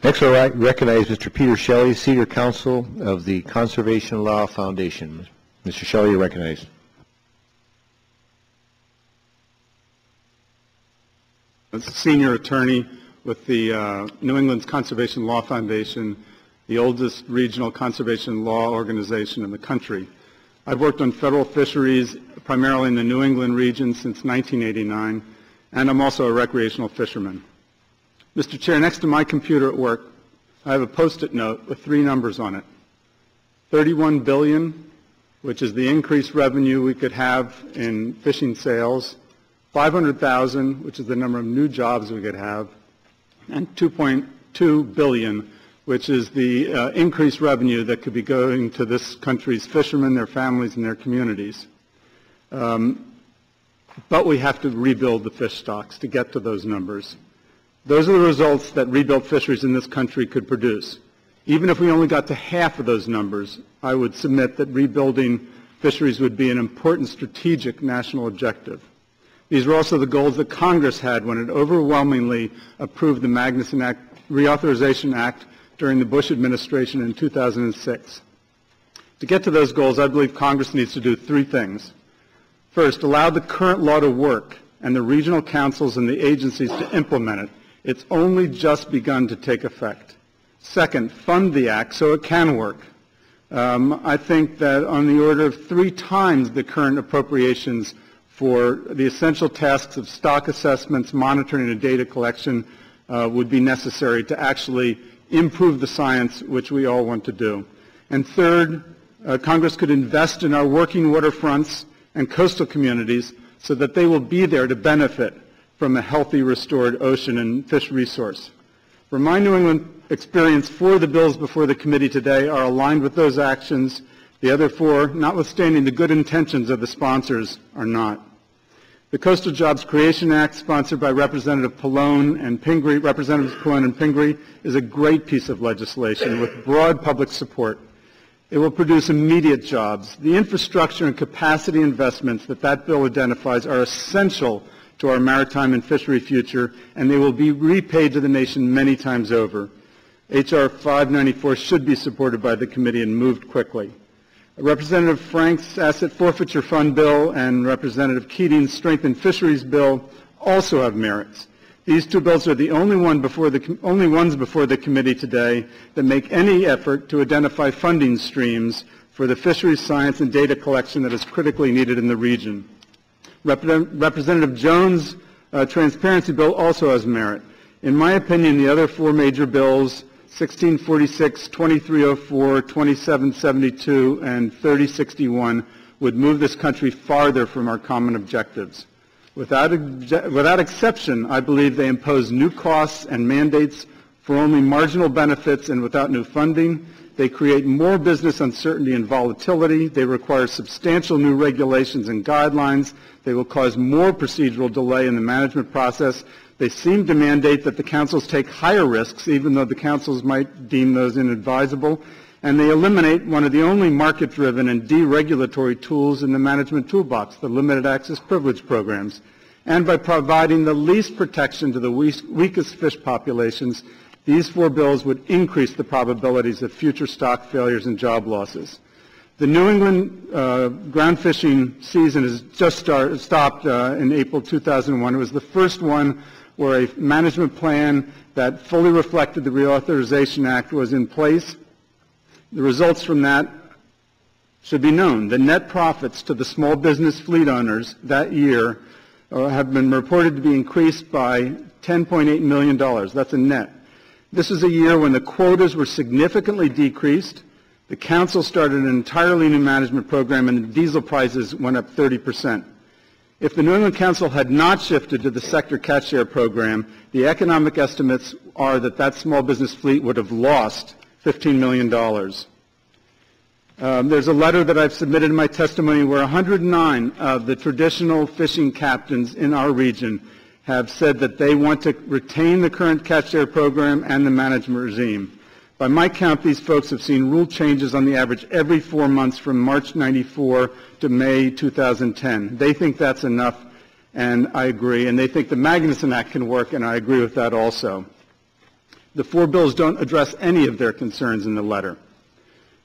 Next, I recognize Mr. Peter Shelley, Senior Counsel of the Conservation Law Foundation. Mr. Shelley, you're recognized. As a senior attorney with the New England's Conservation Law Foundation, the oldest regional conservation law organization in the country. I've worked on federal fisheries primarily in the New England region since 1989, and I'm also a recreational fisherman. Mr. Chair, next to my computer at work, I have a Post-it note with 3 numbers on it. $31 billion, which is the increased revenue we could have in fishing sales, 500,000, which is the number of new jobs we could have, and $2.2 billion, which is the increased revenue that could be going to this country's fishermen, their families, and their communities. But we have to rebuild the fish stocks to get to those numbers. Those are the results that rebuilt fisheries in this country could produce. Even if we only got to half of those numbers, I would submit that rebuilding fisheries would be an important strategic national objective. These were also the goals that Congress had when it overwhelmingly approved the Magnuson Act, Reauthorization Act during the Bush administration in 2006. To get to those goals, I believe Congress needs to do 3 things. First, allow the current law to work and the regional councils and the agencies to implement it. It's only just begun to take effect. Second, fund the act so it can work. I think that on the order of 3 times the current appropriations for the essential tasks of stock assessments, monitoring, and data collection would be necessary to actually improve the science, which we all want to do. And third, Congress could invest in our working waterfronts and coastal communities so that they will be there to benefit from a healthy, restored ocean and fish resource. From my New England experience, 4 of the bills before the committee today are aligned with those actions. The other 4, notwithstanding the good intentions of the sponsors, are not. The Coastal Jobs Creation Act, sponsored by Representatives Pallone and Pingree, is a great piece of legislation with broad public support. It will produce immediate jobs. The infrastructure and capacity investments that bill identifies are essential to our maritime and fishery future, and they will be repaid to the nation many times over. H.R. 594 should be supported by the committee and moved quickly. Representative Frank's Asset Forfeiture Fund bill and Representative Keating's Strengthened Fisheries bill also have merits. These 2 bills are the only ones before the committee today that make any effort to identify funding streams for the fisheries science and data collection that is critically needed in the region. Representative Jones' transparency bill also has merit. In my opinion, the other 4 major bills, 1646, 2304, 2772, and 3061, would move this country farther from our common objectives. Without exception, I believe they impose new costs and mandates for only marginal benefits and without new funding. They create more business uncertainty and volatility. They require substantial new regulations and guidelines. They will cause more procedural delay in the management process. They seem to mandate that the councils take higher risks, even though the councils might deem those inadvisable. And they eliminate one of the only market-driven and deregulatory tools in the management toolbox, the limited access privilege programs. And by providing the least protection to the weakest fish populations, these 4 bills would increase the probabilities of future stock failures and job losses. The New England ground fishing season has just stopped in April 2001. It was the first one where a management plan that fully reflected the Reauthorization Act was in place. The results from that should be known. The net profits to the small business fleet owners that year have been reported to be increased by $10.8 million. That's a net. This is a year when the quotas were significantly decreased, the council started an entirely new management program, and the diesel prices went up 30%. If the New England Council had not shifted to the sector catch share program, the economic estimates are that that small business fleet would have lost $15 million. There's a letter that I've submitted in my testimony where 109 of the traditional fishing captains in our region have said that they want to retain the current catch share program and the management regime. By my count, these folks have seen rule changes on the average every 4 months from March 94 to May 2010. They think that's enough, and I agree. And they think the Magnuson Act can work, and I agree with that also. The four bills don't address any of their concerns in the letter.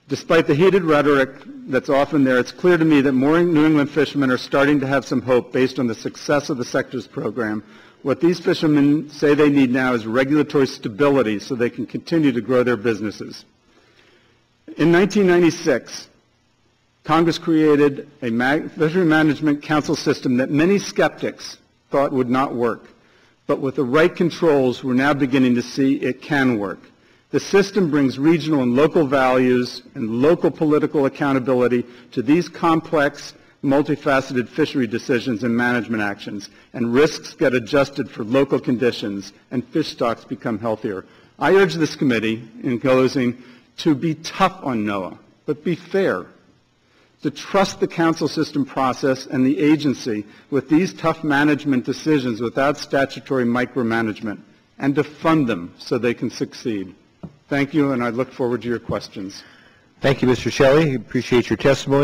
Despite the heated rhetoric that's often there, it's clear to me that more New England fishermen are starting to have some hope based on the success of the sector's program. What these fishermen say they need now is regulatory stability so they can continue to grow their businesses. In 1996, Congress created a fishery management council system that many skeptics thought would not work. But with the right controls, we're now beginning to see it can work. The system brings regional and local values and local political accountability to these complex, multifaceted fishery decisions and management actions, and risks get adjusted for local conditions, and fish stocks become healthier. I urge this committee, in closing, to be tough on NOAA, but be fair, to trust the council system process and the agency with these tough management decisions without statutory micromanagement, and to fund them so they can succeed. Thank you, and I look forward to your questions. Thank you, Mr. Shelley. Appreciate your testimony.